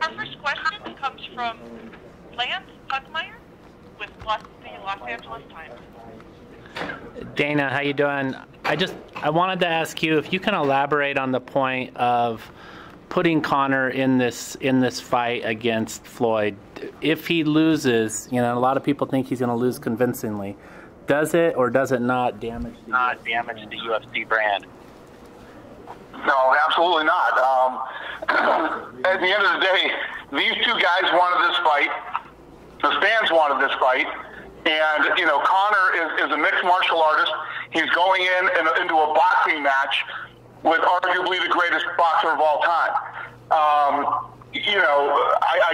Our first question comes from Lance Pugmire with the Los Angeles Times. Dana, how you doing? I wanted to ask you if you can elaborate on the point of putting Conor in this fight against Floyd. If he loses, a lot of people think he's going to lose convincingly. Does it or does it not damage the UFC brand? No, absolutely not. At the end of the day, these two guys wanted this fight. The fans wanted this fight. And, Conor is a mixed martial artist. He's going into a boxing match with arguably the greatest boxer of all time. I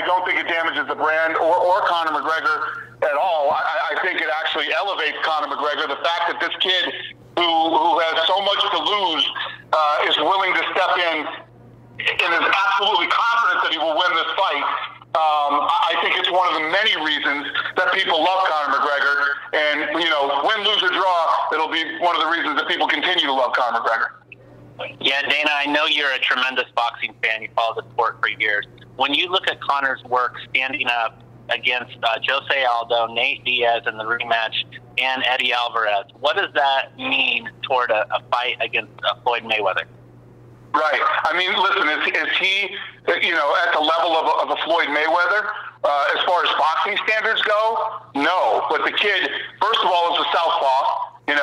don't think it damages the brand or Conor McGregor at all. I think it actually elevates Conor McGregor. The fact that this kid who has so much to lose is willing to step in and is absolutely confident that he will win this fight. I think it's one of the many reasons that people love Conor McGregor. And, win, lose, or draw, it'll be one of the reasons that people continue to love Conor McGregor. Yeah, Dana, I know you're a tremendous boxing fan. You followed the sport for years. When you look at Conor's work standing up against Jose Aldo, Nate Diaz in the rematch, and Eddie Alvarez, what does that mean toward a fight against Floyd Mayweather? Right. I mean, listen, is he, at the level of a Floyd Mayweather as far as boxing standards go? No. But the kid, first of all, is a southpaw. And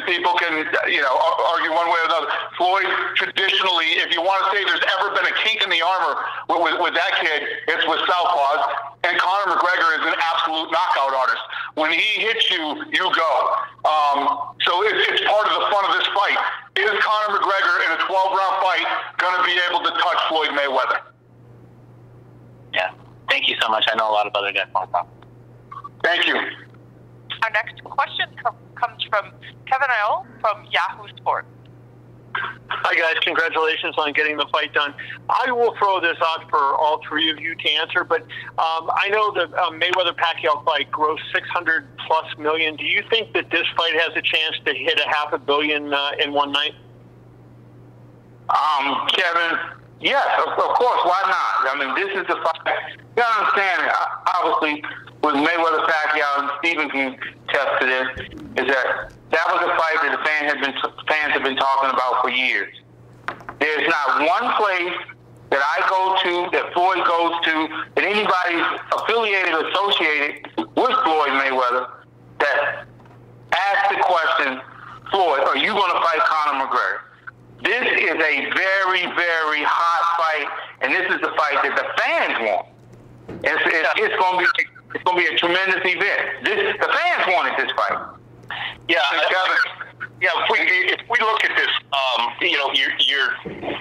people can, argue one way or another. Floyd, traditionally, if you want to say there's ever been a kink in the armor with that kid, it's with southpaws. And Conor McGregor is an absolute knockout artist. When he hits you, you go. So it's part of the fun of this fight. Is Conor McGregor in a 12-round fight going to be able to touch Floyd Mayweather? Yeah. Thank you so much. I know a lot of other guys want to talk. Thank you. Our next question comes from Kevin Isle from Yahoo Sports. Hi, guys. Congratulations on getting the fight done. I will throw this out for all three of you to answer, but I know the Mayweather-Pacquiao fight grossed $600+ million. Do you think that this fight has a chance to hit $500 million in one night? Kevin, yes, of course. Why not? I mean, this is the fight. You gotta understand, obviously, with Mayweather-Pacquiao, and Stephen can attest to this, is that was a fight that the fans have been talking about for years. There's not one place that I go to, that Floyd goes to, that anybody's affiliated or associated with Floyd Mayweather that asks the question, Floyd, are you going to fight Conor McGregor? This is a very, very hot fight, and this is the fight that the fans want. It's going to be a tremendous event. The fans wanted this fight. Yeah, if we look at this,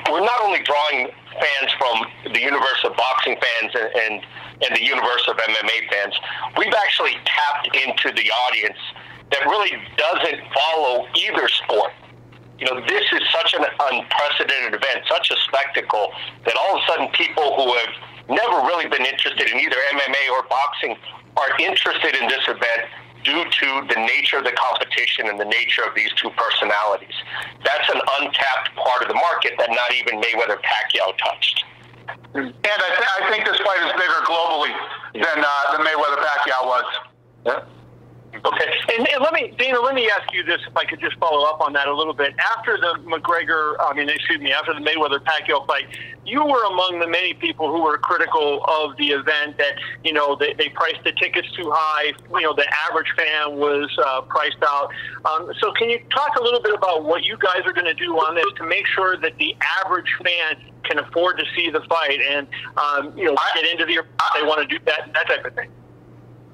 we're not only drawing fans from the universe of boxing fans and the universe of MMA fans. We've actually tapped into the audience that really doesn't follow either sport. This is such an unprecedented event, such a spectacle, that all of a sudden people who have never really been interested in either MMA or boxing are interested in this event due to the nature of the competition and the nature of these two personalities. That's an untapped part of the market that not even Mayweather-Pacquiao touched. And I think this fight is bigger globally than Mayweather-Pacquiao was. Yeah. Okay, and Dana, let me ask you this, if I could just follow up on that a little bit. After the after the Mayweather-Pacquiao fight, you were among the many people who were critical of the event, that, they priced the tickets too high, the average fan was priced out. So can you talk a little bit about what you guys are going to do on this to make sure that the average fan can afford to see the fight and, get into the arena if they want to do that type of thing?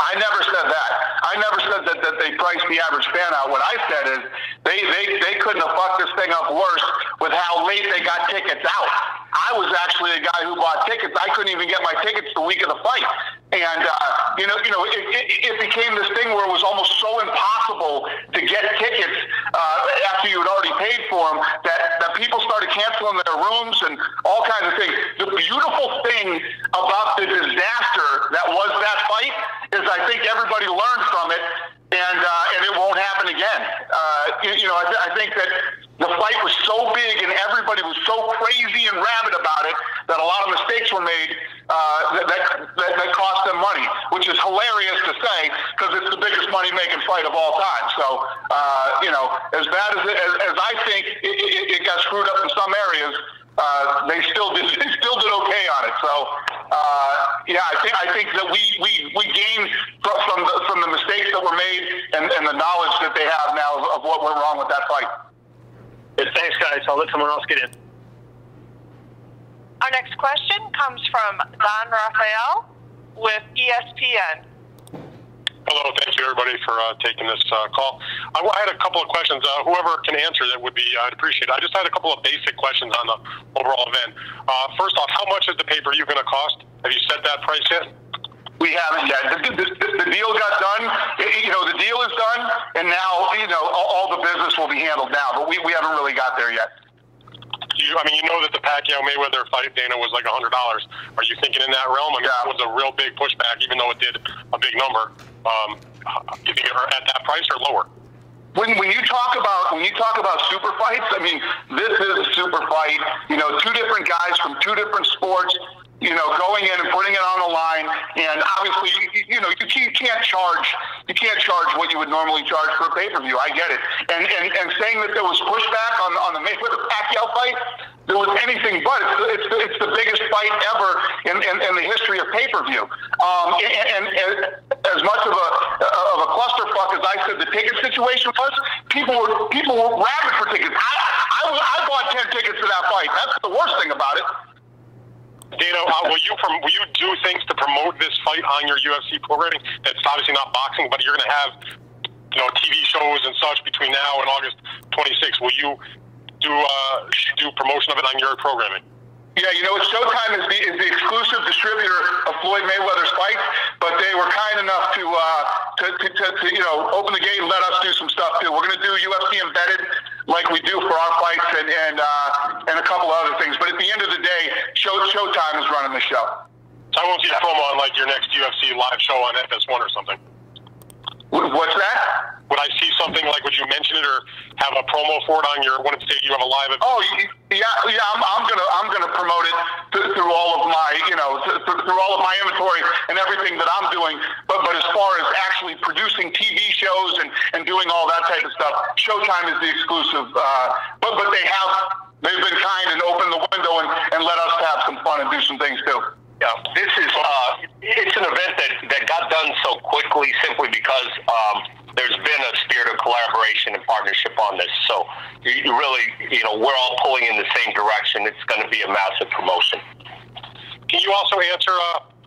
I never said that. I never said that they priced the average fan out. What I said is they couldn't have fucked this thing up worse with how late they got tickets out. I was actually a guy who bought tickets. I couldn't even get my tickets the week of the fight. And, it became this thing where it was almost so impossible to get tickets after you had already paid for them that people started canceling their rooms and all kinds of things. The beautiful thing about the disaster that was that fight is I think everybody learned from it, and it won't happen again. I think that the fight was so big and everybody everybody was so crazy and rabid about it that a lot of mistakes were made that cost them money, which is hilarious to say because it's the biggest money-making fight of all time. So, as bad as I think it got screwed up in some areas, they still did okay on it. So, I think that we gained from the mistakes that were made and the knowledge that they have now of what went wrong with that fight. Thanks, guys. I'll let someone else get in. Our next question comes from Don Rafael with ESPN. Hello, thank you everybody for taking this call. I had a couple of questions. Whoever can answer that would be, I'd appreciate it. I just had a couple of basic questions on the overall event. First off, how much is the pay-per-view going to cost? Have you set that price yet? We haven't yet. The deal got done. The deal is done, and now all the business will be handled now. But we haven't really got there yet. You know that the Pacquiao-Mayweather fight, Dana, was like $100. Are you thinking in that realm? I mean, it was a real big pushback, even though it did a big number. Do you think you're at that price or lower? When you talk about super fights, I mean, this is a super fight. Two different guys from two different sports. Going in and putting it on the line, and obviously, you can't charge what you would normally charge for a pay-per-view. I get it, and saying that there was pushback on the Mayweather-Pacquiao fight, there was anything but. It's the biggest fight ever in the history of pay-per-view. And as much of a clusterfuck as I said the ticket situation was, people were rabid for tickets. I bought 10 tickets to that fight. That's the worst thing about it. Dana, will you do things to promote this fight on your UFC programming? That's obviously not boxing, but you're going to have, TV shows and such between now and August 26th. Will you do promotion of it on your programming? Yeah, Showtime is the exclusive distributor of Floyd Mayweather's fights, but they were kind enough to open the gate and let us do some stuff too. We're going to do UFC embedded like we do for our fights and a couple of other things. But at the end of the day, Showtime is running the show. So I won't see a promo on like your next UFC live show on FS1 or something. What's that? Would I see something like? Would you mention it or have a promo for it on your? When it's you have a live event? Oh yeah. I'm gonna promote it through all of my through all of my inventory and everything that I'm doing. But as far as actually producing TV shows and doing all that type of stuff, Showtime is the exclusive. But they've been kind and opened the window and let us have some fun and do some things too. Yeah, this is it's an event that got done so quickly simply because there's been a spirit of collaboration and partnership on this. So you really, we're all pulling in the same direction. It's going to be a massive promotion. Can you also answer?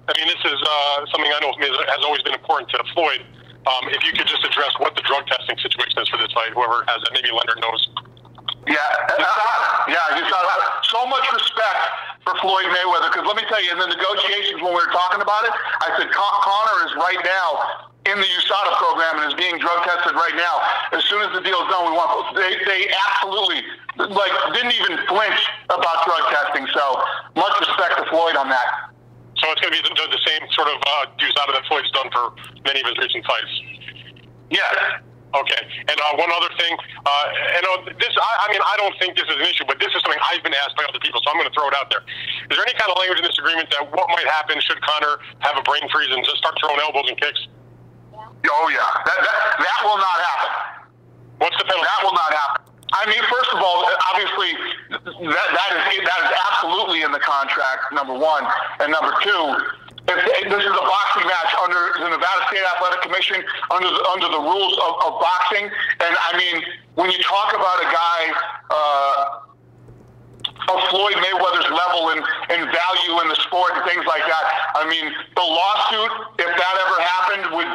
This is something I know has always been important to Floyd. If you could just address what the drug testing situation is for this fight, whoever has it, maybe Leonard knows. Yeah, so much respect for Floyd Mayweather, because let me tell you, in the negotiations when we were talking about it, I said Conor is right now in the USADA program and is being drug tested right now. As soon as the deal is done, they absolutely didn't even flinch about drug testing. So much respect to Floyd on that. So it's going to be the same sort of USADA that Floyd's done for many of his recent fights. Yes. Okay, and one other thing, I don't think this is an issue, but this is something I've been asked by other people, so I'm going to throw it out there. Is there any kind of language in this agreement that what might happen should Conor have a brain freeze and just start throwing elbows and kicks? Oh yeah, that will not happen. What's the penalty? That will not happen. I mean, first of all, obviously, that is absolutely in the contract, number one, and number two. This is a boxing match under the Nevada State Athletic Commission, under the rules of boxing. And I mean, when you talk about a guy of Floyd Mayweather's level and value in the sport and things like that, I mean, the lawsuit, if that ever happened, would,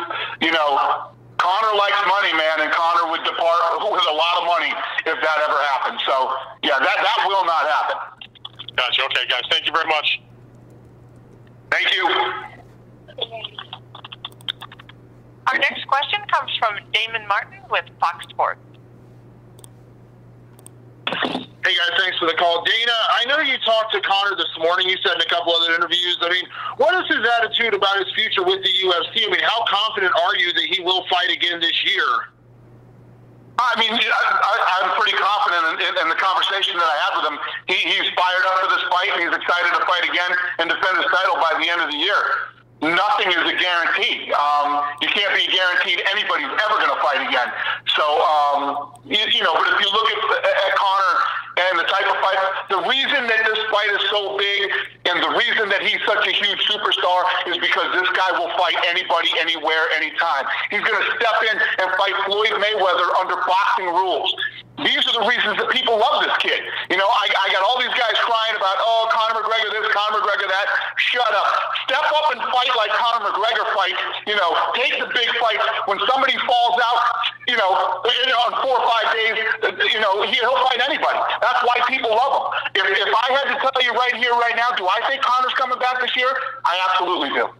Conor likes money, man, and Conor would depart with a lot of money if that ever happened. So, yeah, that will not happen. Gotcha. Okay, guys, thank you very much. Thank you. Our next question comes from Damon Martin with Fox Sports. Hey guys, thanks for the call. Dana, I know you talked to Conor this morning. You said in a couple other interviews. I mean, what is his attitude about his future with the UFC? I mean, how confident are you that he will fight again this year? I mean, I'm pretty confident in the conversation that I had with him. He's fired up for this fight, and he's excited to fight again and defend his title by the end of the year. Nothing is a guarantee. You can't be guaranteed anybody's ever going to fight again. So, but if you look at Conor and the type of fight, the reason that this fight is so big and the reason that he's such a huge superstar is because this guy will fight anybody, anywhere, anytime. He's going to step in and fight Floyd Mayweather under boxing rules. These are the reasons that people love this kid. You know, I got all these guys crying about, oh, Conor McGregor this, Conor McGregor that. Shut up. Step up and fight like Conor McGregor fights. You know, take the big fights. When somebody falls out, on 4 or 5 days, he'll fight anybody. That's why people love him. If I had to tell you right here, right now, do I think Conor's coming back this year? I absolutely do.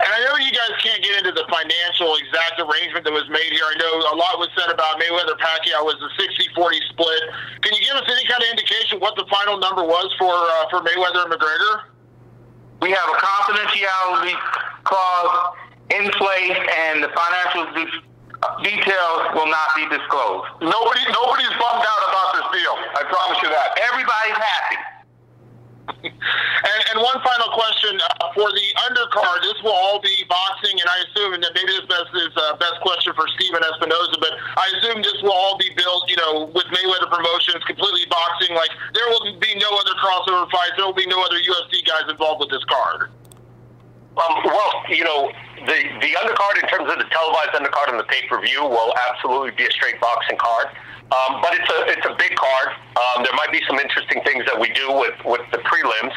And I know you guys can't get into the financial exact arrangement that was made here. I know a lot was said about Mayweather-Pacquiao was a 60-40 split. Can you give us any kind of indication what the final number was for Mayweather and McGregor? We have a confidentiality clause in place, and the financial details will not be disclosed. Nobody's bummed out about this deal. I promise you that. Everybody's happy. And one final question for the undercard. This will all be boxing, and I assume, and maybe this is best question for Steven Espinoza, but I assume this will all be built, with Mayweather Promotions, completely boxing. Like, there will be no other crossover fights. There will be no other UFC guys involved with this card. The undercard, in terms of the televised undercard and the pay-per-view, will absolutely be a straight boxing card. But it's a big card. There might be some interesting things that we do with the prelims.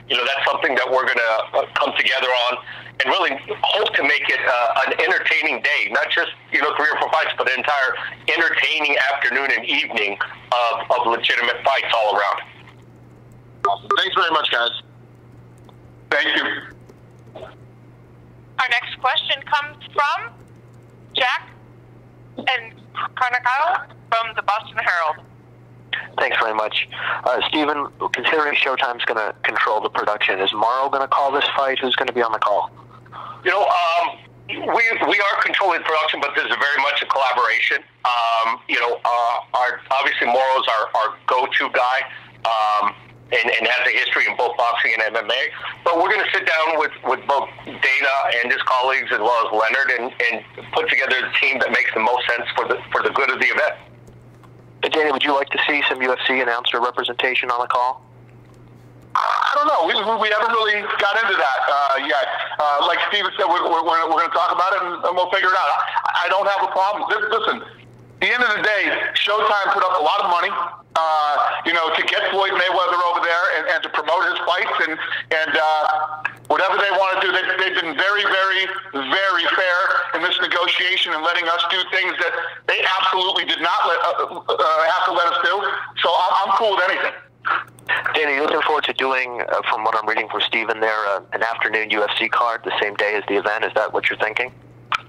That's something that we're going to come together on and really hope to make it an entertaining day, not just 3 or 4 fights, but an entire entertaining afternoon and evening of legitimate fights all around. Awesome. Thanks very much, guys. Thank you. Our next question comes from Jack and Carnacao from the Boston Herald. Thanks very much. Steven, considering Showtime's going to control the production, is Morrow going to call this fight? Who's going to be on the call? We are controlling production, but this is very much a collaboration. Obviously Morrow's our go-to guy. And has a history in both boxing and MMA. But we're going to sit down with both Dana and his colleagues as well as Leonard and put together a team that makes the most sense for the good of the event. Dana, would you like to see some UFC announcer representation on the call? I don't know. We haven't really got into that yet. Like Steven said, we're going to talk about it and we'll figure it out. I don't have a problem. Listen, at the end of the day, Showtime put up a lot of money, to get Floyd Mayweather over there and to promote his fights and whatever they want to do. They've been very, very, very fair in this negotiation and letting us do things that they absolutely did not have to let us do. So I'm cool with anything. Dana, you're looking forward to doing, from what I'm reading from Steven there, an afternoon UFC card the same day as the event. Is that what you're thinking?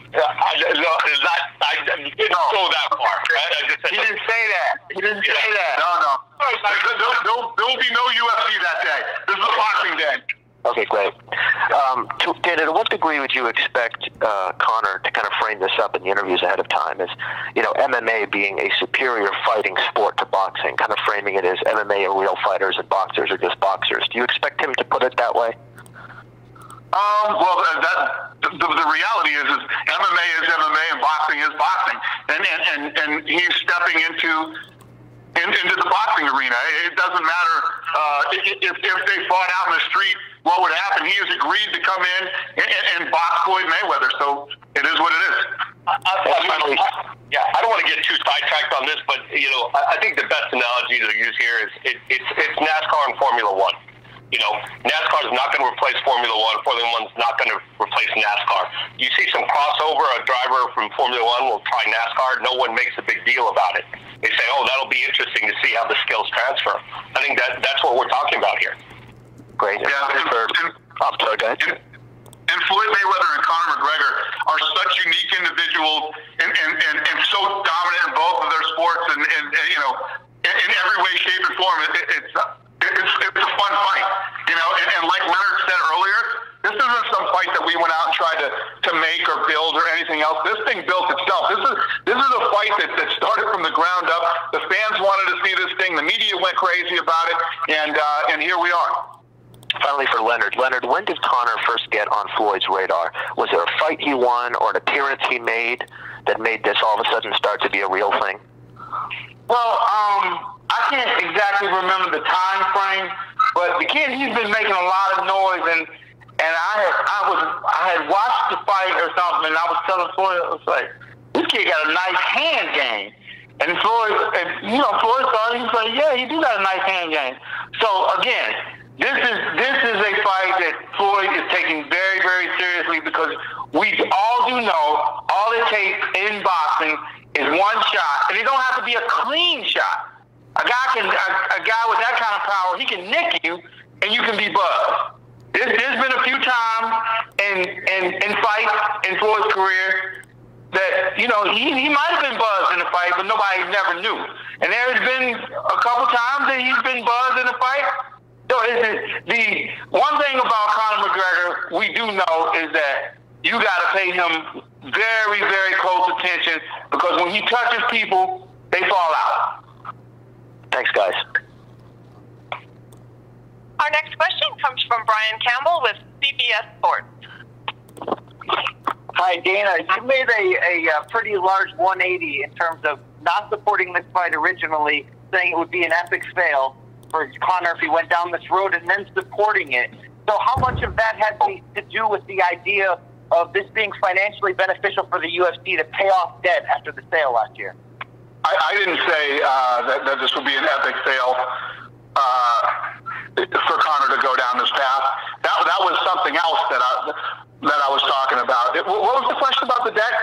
I didn't go that far. He didn't say that. He didn't say that. No. There will be no UFC that day. This is a boxing day. Okay, great. Dana, to what degree would you expect Conor to kind of frame this up in the interviews ahead of time as, MMA being a superior fighting sport to boxing, kind of framing it as MMA are real fighters and boxers are just boxers. Do you expect him to put it that way? The reality is MMA is MMA and boxing is boxing, and he's stepping into the boxing arena. It doesn't matter if they fought out in the street, what would happen? He has agreed to come in and box Floyd Mayweather, so it is what it is. I don't want to get too sidetracked on this, but I think the best analogy to use here is it's NASCAR and Formula One. NASCAR is not going to replace Formula One. Formula One's not going to replace NASCAR. You see some crossover. A driver from Formula One will try NASCAR. No one makes a big deal about it. They say, "Oh, that'll be interesting to see how the skills transfer." I think that's what we're talking about here. Great. Yeah. Sorry, go ahead. And Floyd Mayweather and Conor McGregor are such unique individuals and so dominant in both of their sports and in every way, shape, and form. It's a fun fight, and like Leonard said earlier, this isn't some fight that we went out and tried to make or build or anything else. This thing built itself. This is a fight that started from the ground up. The fans wanted to see this thing. The media went crazy about it, and here we are. Finally, for Leonard. Leonard, when did Conor first get on Floyd's radar? Was there a fight he won or an appearance he made that made this all of a sudden start to be a real thing? Well, I can't exactly remember the time frame, but the kid, he's been making a lot of noise, and I had watched the fight or something, and I was telling Floyd, I was like, this kid got a nice hand game. And Floyd thought, he was like, yeah, he do got a nice hand game. So again, this is a fight that Floyd is taking very, very seriously, because we all do know all it takes in boxing is one shot, and it don't have to be a clean shot. A guy with that kind of power, he can nick you, and you can be buzzed. There's been a few times in fights in Floyd's career that, he might have been buzzed in a fight, but nobody never knew. And there's been a couple times that he's been buzzed in a fight. So the one thing about Conor McGregor we do know is that you got to pay him very, very close attention, because when he touches people, they fall out. Thanks, guys. Our next question comes from Brian Campbell with CBS Sports. Hi, Dana. You made a pretty large 180 in terms of not supporting this fight originally, saying it would be an epic fail for Conor if he went down this road, and then supporting it. So how much of that had to do with the idea of this being financially beneficial for the UFC to pay off debt after the sale last year? I didn't say that this would be an epic fail for Conor to go down this path. That was something else that I was talking about. What was the question about the debt?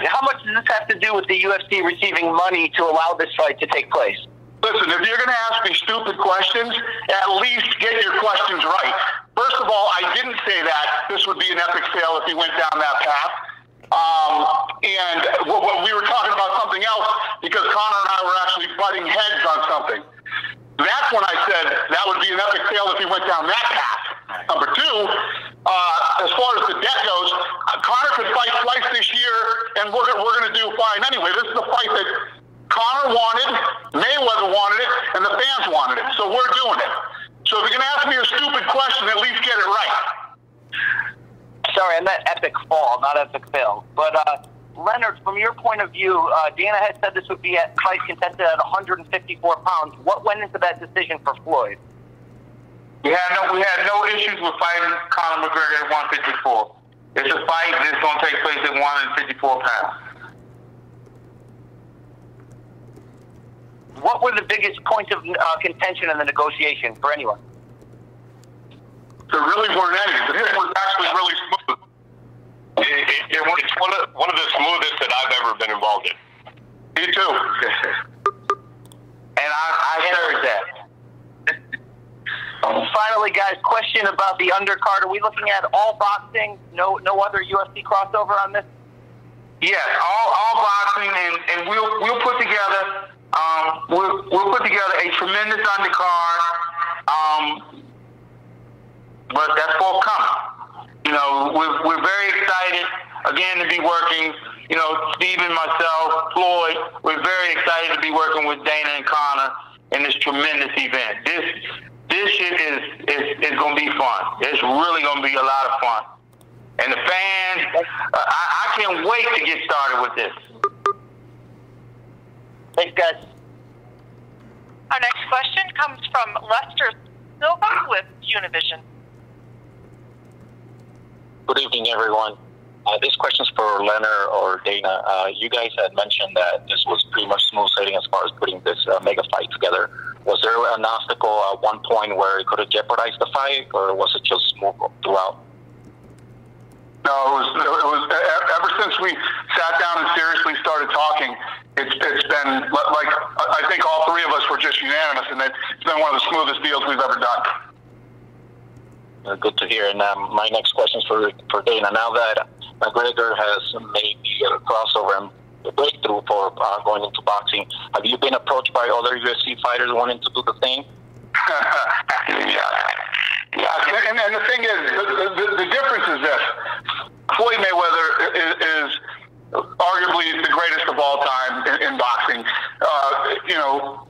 How much does this have to do with the UFC receiving money to allow this fight to take place? Listen, if you're going to ask me stupid questions, at least get your questions right. First of all, I didn't say that this would be an epic fail if he went down that path. And we were talking about something else, because Conor and I were actually butting heads on something. That's when I said that would be an epic fail if he went down that path. Number two, as far as the debt goes, Conor could fight twice this year, and we're going to do fine anyway. This is a fight that Conor wanted, Mayweather wanted it, and the fans wanted it. So we're doing it. So if you're going to ask me a stupid question, at least get it right. Sorry, I meant epic fall, not epic fail. But Leonard, from your point of view, Dana had said this would be at fight contested at 154 pounds. What went into that decision for Floyd? We had no issues with fighting Conor McGregor at 154. It's a fight that's going to take place at 154 pounds. What were the biggest points of contention in the negotiation for anyone? There really weren't any. It was actually really smooth. It's one of the smoothest that I've ever been involved in. Me too. And I heard that. Finally, guys, question about the undercard. Are we looking at all boxing? No other UFC crossover on this? Yes, all boxing, and we'll put together we'll put together a tremendous undercard. But that's forthcoming. We're very excited again to be working. Steven, myself, Floyd, we're very excited to be working with Dana and Conor in this tremendous event. This shit is going to be fun. It's really going to be a lot of fun. And the fans, I can't wait to get started with this. Thanks, guys. Our next question comes from Lester Silva with Univision. Good evening, everyone. This question's for Leonard or Dana. You guys had mentioned that this was pretty much smooth sailing as far as putting this mega fight together. Was there an obstacle at one point where it could have jeopardized the fight, or was it just smooth throughout? No, it was ever since we sat down and seriously started talking, it's been like, I think all three of us were just unanimous, and it's been one of the smoothest deals we've ever done. Good to hear. And my next question is for Dana. Now that McGregor has made the crossover and the breakthrough for going into boxing, have you been approached by other UFC fighters wanting to do the same? Yeah, I and the thing is, the difference is this. Floyd Mayweather is arguably the greatest of all time in boxing.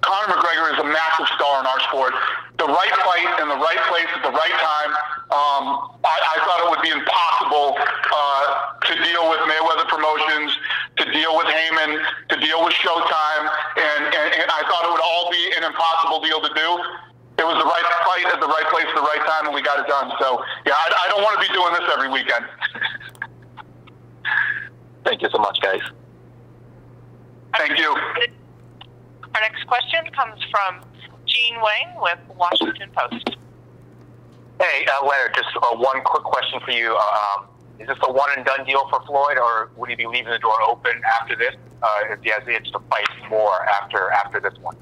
Conor McGregor is a massive star in our sport. The right fight in the right place at the right time. I thought it would be impossible to deal with Mayweather Promotions, to deal with Heyman, to deal with Showtime, and I thought it would all be an impossible deal to do. It was the right fight at the right place at the right time, and we got it done. So, yeah, I don't want to be doing this every weekend. Thank you so much, guys. Thank you. Our next question comes from Gene Wayne with Washington Post. Hey, Leonard, just one quick question for you. Is this a one-and-done deal for Floyd, or would he be leaving the door open after this if he has the itch to fight more after this one?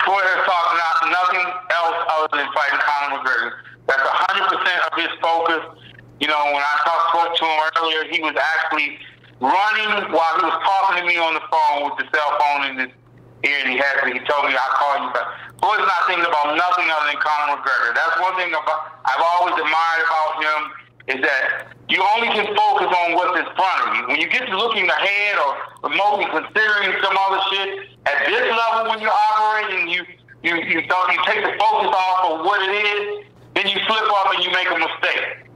Floyd has talked about nothing else other than fighting Conor McGregor. That's 100% of his focus. When I spoke to him earlier, he was actually running while he was talking to me on the phone with the cell phone in his ear, and he told me, I'll call you back. Floyd's not thinking about nothing other than Conor McGregor. That's one thing I've always admired about him, is that you only can focus on what's in front of you. When you get to looking ahead or remotely considering some other shit, at this level when you're operating, you take the focus off of what it is, then you slip up and you make a mistake.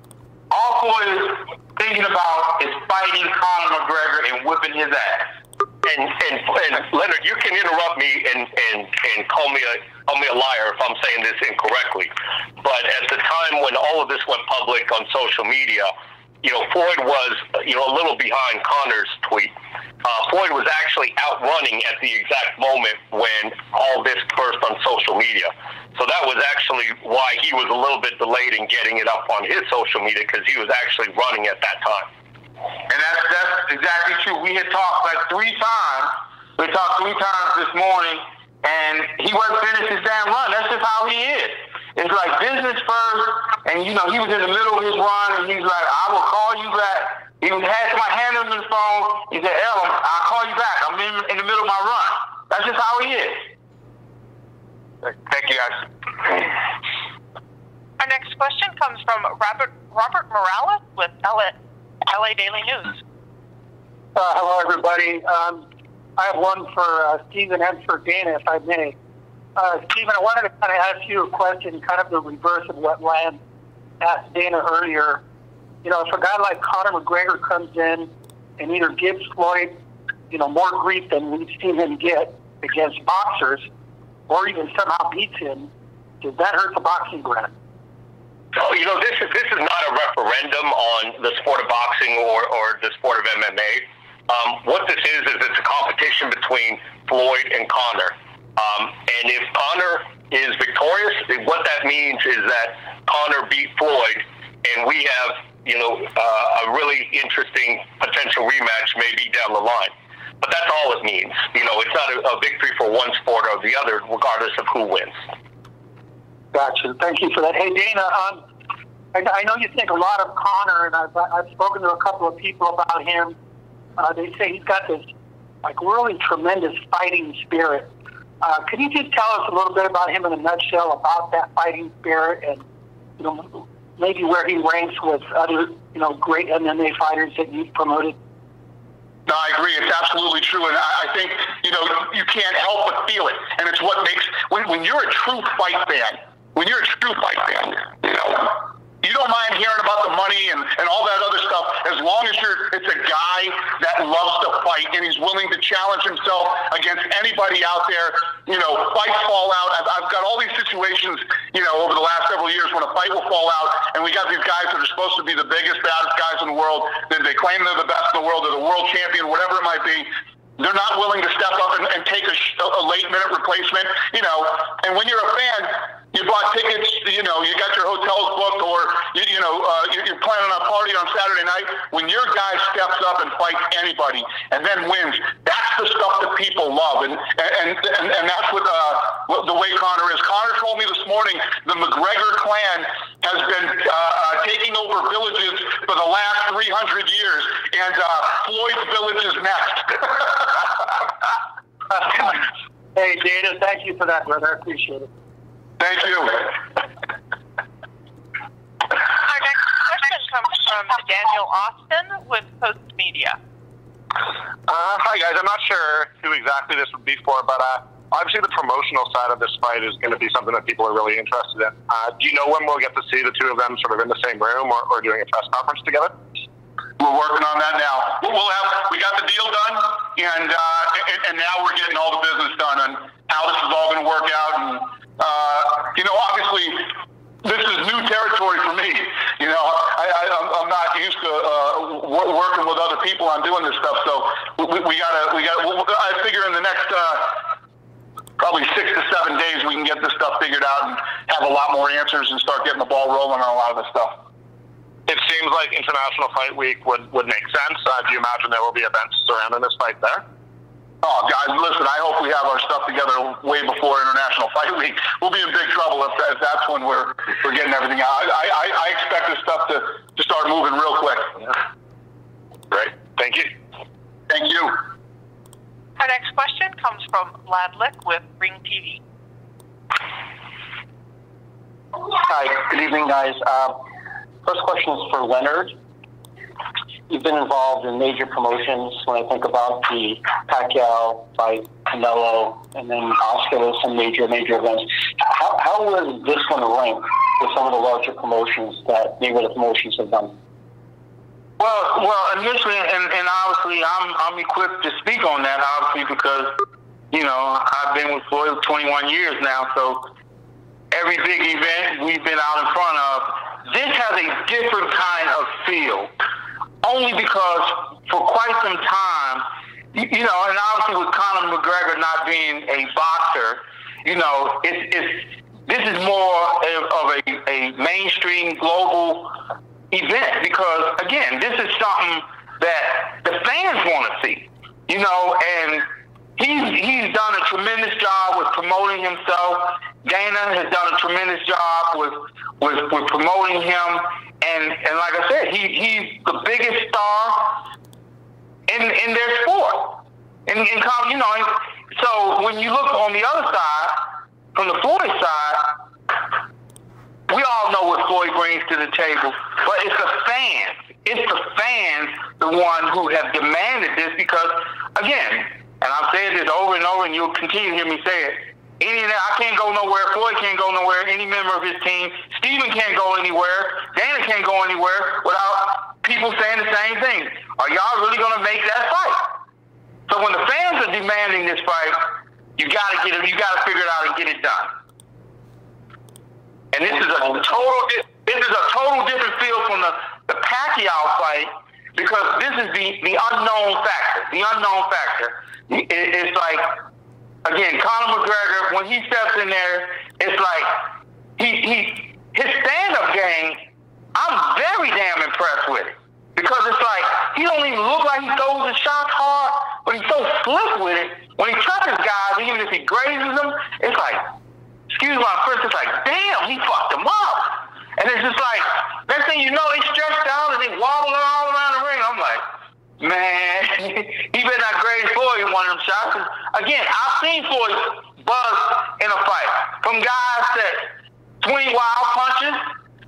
All Floyd is thinking about is fighting Conor McGregor and whipping his ass. And Leonard, you can interrupt me and call me a liar if I'm saying this incorrectly. But at the time when all of this went public on social media, Floyd was, a little behind Conor's tweet. Floyd was actually outrunning at the exact moment when all this burst on social media. So that was actually why he was a little bit delayed in getting it up on his social media, because he was actually running at that time. And that's exactly true. We had talked like 3 times. We talked 3 times this morning, and he wasn't finished his damn run. That's just how he is. It's like business first, and he was in the middle of his run, and he's like, I will call you back. He had somebody hand him the phone. He said, I'll call you back. I'm in the middle of my run. That's just how he is. Thank you, guys. Our next question comes from Robert Morales with LA Daily News. Hello, everybody. I have one for Stephen and for Dana, if I may. Stephen, I wanted to kind of ask you a question, kind of the reverse of what Lance asked Dana earlier. If a guy like Conor McGregor comes in and either gives Floyd, more grief than we've seen him get against boxers, or even somehow beats him, does that hurt the boxing brand? Oh, this is not a referendum on the sport of boxing or the sport of MMA. What this is it's a competition between Floyd and Conor. And if Conor is victorious, what that means is that Conor beat Floyd, and we have, a really interesting potential rematch maybe down the line. But that's all it means. It's not a victory for one sport or the other, regardless of who wins. Gotcha. Thank you for that. Hey, Dana, I know you think a lot of Conor, and I've spoken to a couple of people about him. They say he's got this, really tremendous fighting spirit. Can you just tell us a little bit about him in a nutshell, about that fighting spirit, and, maybe where he ranks with other, great MMA fighters that you've promoted? No, I agree. It's absolutely true. And I think, you can't help but feel it. And it's what makes, when you're a true fight fan, you don't mind hearing about the money and all that other stuff, as long as it's a guy that loves to fight and he's willing to challenge himself against anybody out there. Fights fall out. I've got all these situations, over the last several years when a fight will fall out, and we got these guys that are supposed to be the biggest, baddest guys in the world. They claim they're the best in the world, they're the world champion, whatever it might be. They're not willing to step up and take a late-minute replacement, And when you're a fan, you bought tickets, you got your hotels booked, or, you're planning on a party on Saturday night. When your guy steps up and fights anybody and then wins, that's the stuff that people love. And that's what the way Conor is. Conor told me this morning the McGregor clan has been taking over villages for the last 300 years, and Floyd's village is next. Hey, Dana, thank you for that, brother. I appreciate it. Thank you. Austin with Post Media. Hi, guys. I'm not sure who exactly this would be for, but obviously the promotional side of this fight is going to be something that people are really interested in. Do you know when we'll get to see the two of them sort of in the same room or doing a press conference together? We're working on that now. We got the deal done, and now we're getting all the business done and how this is all going to work out. And obviously, this is new territory for me. I'm not used to working with other people on doing this stuff. So we got. I figure in the next probably 6 to 7 days we can get this stuff figured out and have a lot more answers and start getting the ball rolling on a lot of this stuff. It seems like International Fight Week would make sense. Do you imagine there will be events surrounding this fight there? Oh, guys, listen, I hope we have our stuff together way before International Fight Week. We'll be in big trouble if that's when we're getting everything out. I expect this stuff to start moving real quick. Great. Thank you. Thank you. Our next question comes from Ladlick with Ring TV. Hi, good evening, guys. First question is for Leonard. You've been involved in major promotions when I think about the Pacquiao fight, Canelo, and then Oscar with some major events. How was this one ranked with some of the larger promotions that Mayweather promotions have done? Well, initially, and obviously, I'm equipped to speak on that, obviously, because, I've been with Floyd 21 years now, so every big event we've been out in front of. This has a different kind of feel, only because for quite some time, and obviously with Conor McGregor not being a boxer, this is more of a mainstream global event because, again, this is something that the fans want to see, and he's done a tremendous job with promoting himself. Dana has done a tremendous job with promoting him, and like I said, he's the biggest star in their sport. So when you look on the other side, from the Floyd side, we all know what Floyd brings to the table, but it's the fans. It's the fans, the one who have demanded this because, again, and I've said this over and over, and you'll continue to hear me say it, I can't go nowhere. Floyd can't go nowhere. Any member of his team. Steven can't go anywhere. Dana can't go anywhere without people saying the same thing. Are y'all really going to make that fight? So when the fans are demanding this fight, you got to figure it out and get it done. And this is a total different feel from the Pacquiao fight because this is the unknown factor. The unknown factor. It's like, again, Conor McGregor, when he steps in there, it's like his stand-up game, I'm very damn impressed with it. Because it's like, he don't even look like he throws his shots hard, but he's so slick with it. When he touches guys, even if he grazes them, it's like, excuse my French, it's like, damn, he fucked them up. And it's just like, next thing you know, they stretched out and they wobbling all around the ring. I'm like, man, he better not graze Floyd in one of them shots. Again, I've seen Floyd buzz in a fight from guys that swing wild punches.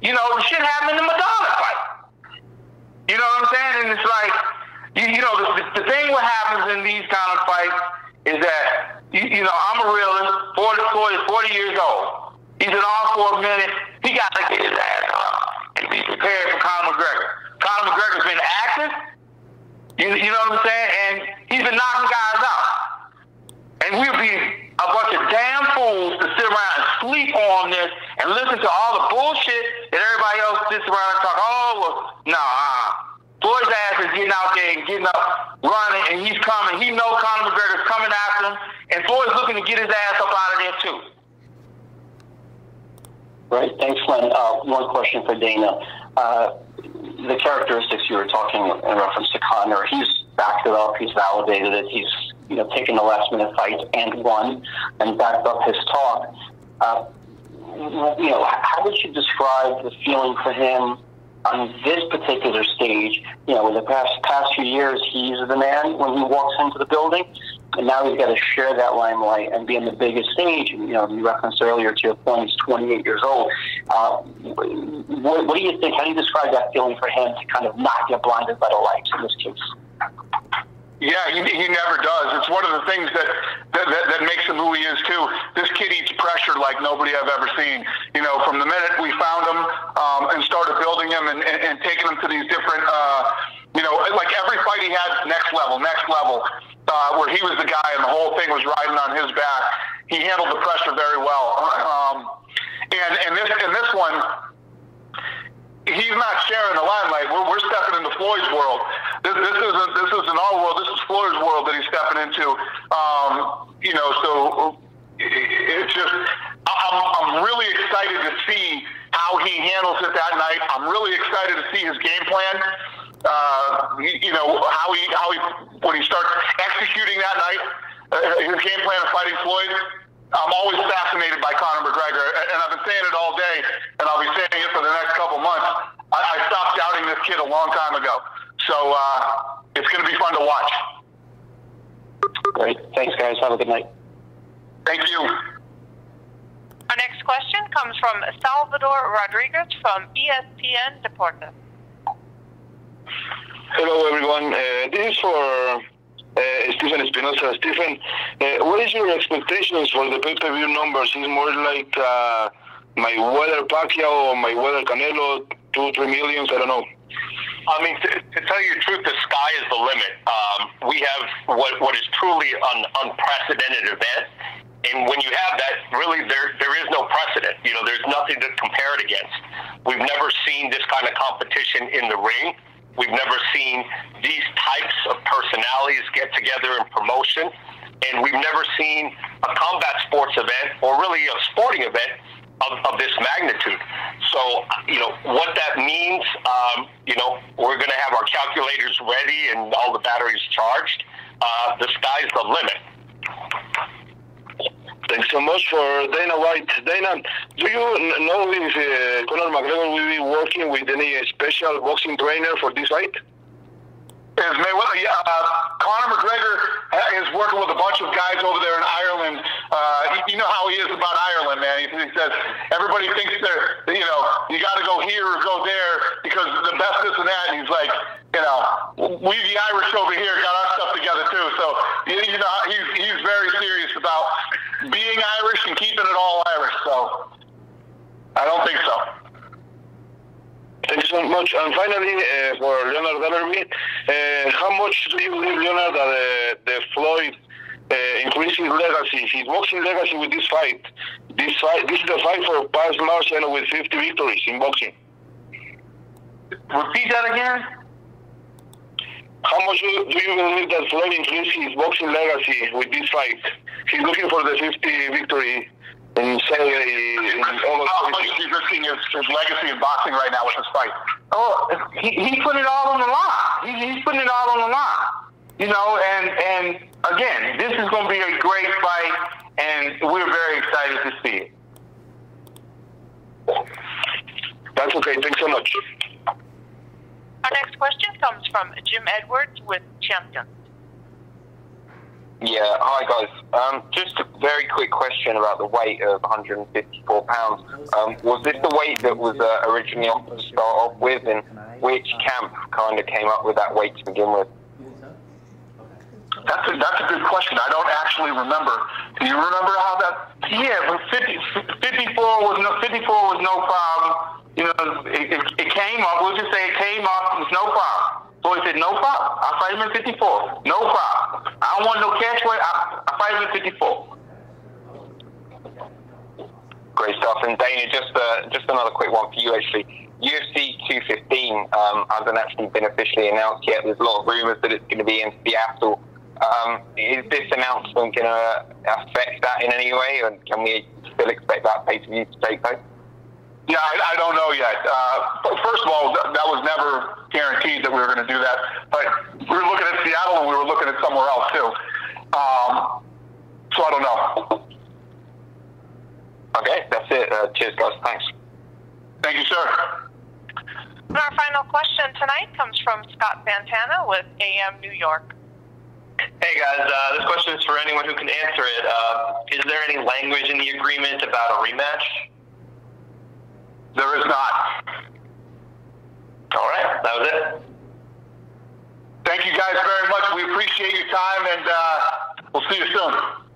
The shit happened in the Madonna fight. You know what I'm saying? And it's like, the thing what happens in these kind of fights is that, I'm a realist. Floyd is 40 years old. He's in all for a minute. He got to get his ass up and be prepared for Conor McGregor. Conor McGregor's been active. You know what I'm saying? And he's been knocking guys out. And we'll be a bunch of damn fools to sit around and sleep on this and listen to all the bullshit that everybody else sits around and talk, Floyd's ass is getting out there and getting up, running, and he's coming. He knows Conor McGregor's coming after him, and Floyd's looking to get his ass up out of there, too. Right. Thanks, Len. One question for Dana. The characteristics you were talking in reference to Conor, he's backed it up, he's validated it, he's taken the last-minute fight and won and backed up his talk. How would you describe the feeling for him on this particular stage? In the past few years, he's the man when he walks into the building, and now he's got to share that limelight and be on the biggest stage. And, you referenced earlier to your point, he's 28 years old. What do you think? How do you describe that feeling for him to kind of not get blinded by the lights in this case? Yeah, he never does. It's one of the things that makes him who he is too. This kid eats pressure like nobody I've ever seen. You know, from the minute we found him and started building him and taking him to these different, you know, like every fight he had, next level, where he was the guy and the whole thing was riding on his back. He handled the pressure very well. And this one, he's not sharing the limelight. We're stepping into Floyd's world. This isn't our world. This is Floyd's world that he's stepping into. You know, so it's just I'm really excited to see how he handles it that night. I'm really excited to see his game plan. You know, how he when he starts executing that night, his game plan of fighting Floyd. I'm always fascinated by Conor McGregor, and I've been saying it all day, and I'll be saying it for the next couple months. I stopped doubting this kid a long time ago, so it's going to be fun to watch. Great. Thanks, guys. Have a good night. Thank you. Our next question comes from Salvador Rodriguez from ESPN Deportes. Hello, everyone. This is for Stephen Espinoza. Stephen, what is your expectations for the pay-per-view numbers? Is more like Mayweather Pacquiao or Mayweather Canelo, 2-3 millions? I don't know. I mean, to tell you the truth, the sky is the limit. We have what is truly an unprecedented event. And when you have that, really, there is no precedent. You know, there's nothing to compare it against. We've never seen this kind of competition in the ring. We've never seen these types of personalities get together in promotion. And we've never seen a combat sports event or really a sporting event of this magnitude. So, you know, what that means, you know, we're going to have our calculators ready and all the batteries charged. The sky's the limit. Thanks so much for Dana White. Dana, do you know if Conor McGregor will be working with any special boxing trainer for this fight? Is Mayweather, Conor McGregor is working with a bunch of guys over there in Ireland. You know how he is about Ireland, man. He says everybody thinks they're, you know, you got to go here or go there because the best this and that. And he's like, you know, we the Irish over here got our stuff together too. So you know, he's very serious about being Irish and keeping it all Irish. So I don't think so. Thank you so much. And finally, for Leonard Ellerbe, how much do you believe, Leonard, that the Floyd increasing legacy, his boxing legacy with this fight? This is the fight for past Marciano with 50 victories in boxing. Repeat that again? How much do you believe that Floyd increased his boxing legacy with this fight? He's looking for the 50 victory in Saturday. How much is he risking his legacy in boxing right now with this fight? Oh, he's putting it all on the line. He's putting it all on the line. You know, and again, this is going to be a great fight, and we're very excited to see it. That's okay. Thanks so much. Our next question comes from Jim Edwards with Champions. Yeah, hi guys. Just a very quick question about the weight of 154 pounds. Was this the weight that was originally offered to start off with, and which camp kind of came up with that weight to begin with? That's a good question. I don't actually remember. Do you remember how that? Yeah, but 54 was no problem. You know, it came up. We'll just say it came up. It's no problem. So he said, no problem. I'll fight him at 54. No problem. I don't want no catch weight. I'll fight him at 54. Great stuff. And Dana, just another quick one for you, actually. UFC 215 hasn't actually been officially announced yet. There's a lot of rumors that it's going to be in Seattle. Is this announcement going to affect that in any way, and can we still expect that pay-per-view to take place? Yeah, I don't know yet. First of all, that was never guaranteed that we were going to do that. But we were looking at Seattle and we were looking at somewhere else too. So I don't know. Okay, that's it. Cheers, guys. Thanks. Thank you, sir. And our final question tonight comes from Scott Santana with AM New York. Hey guys, this question is for anyone who can answer it. Is there any language in the agreement about a rematch? There is not. All right, that was it. Thank you guys very much. We appreciate your time, and we'll see you soon.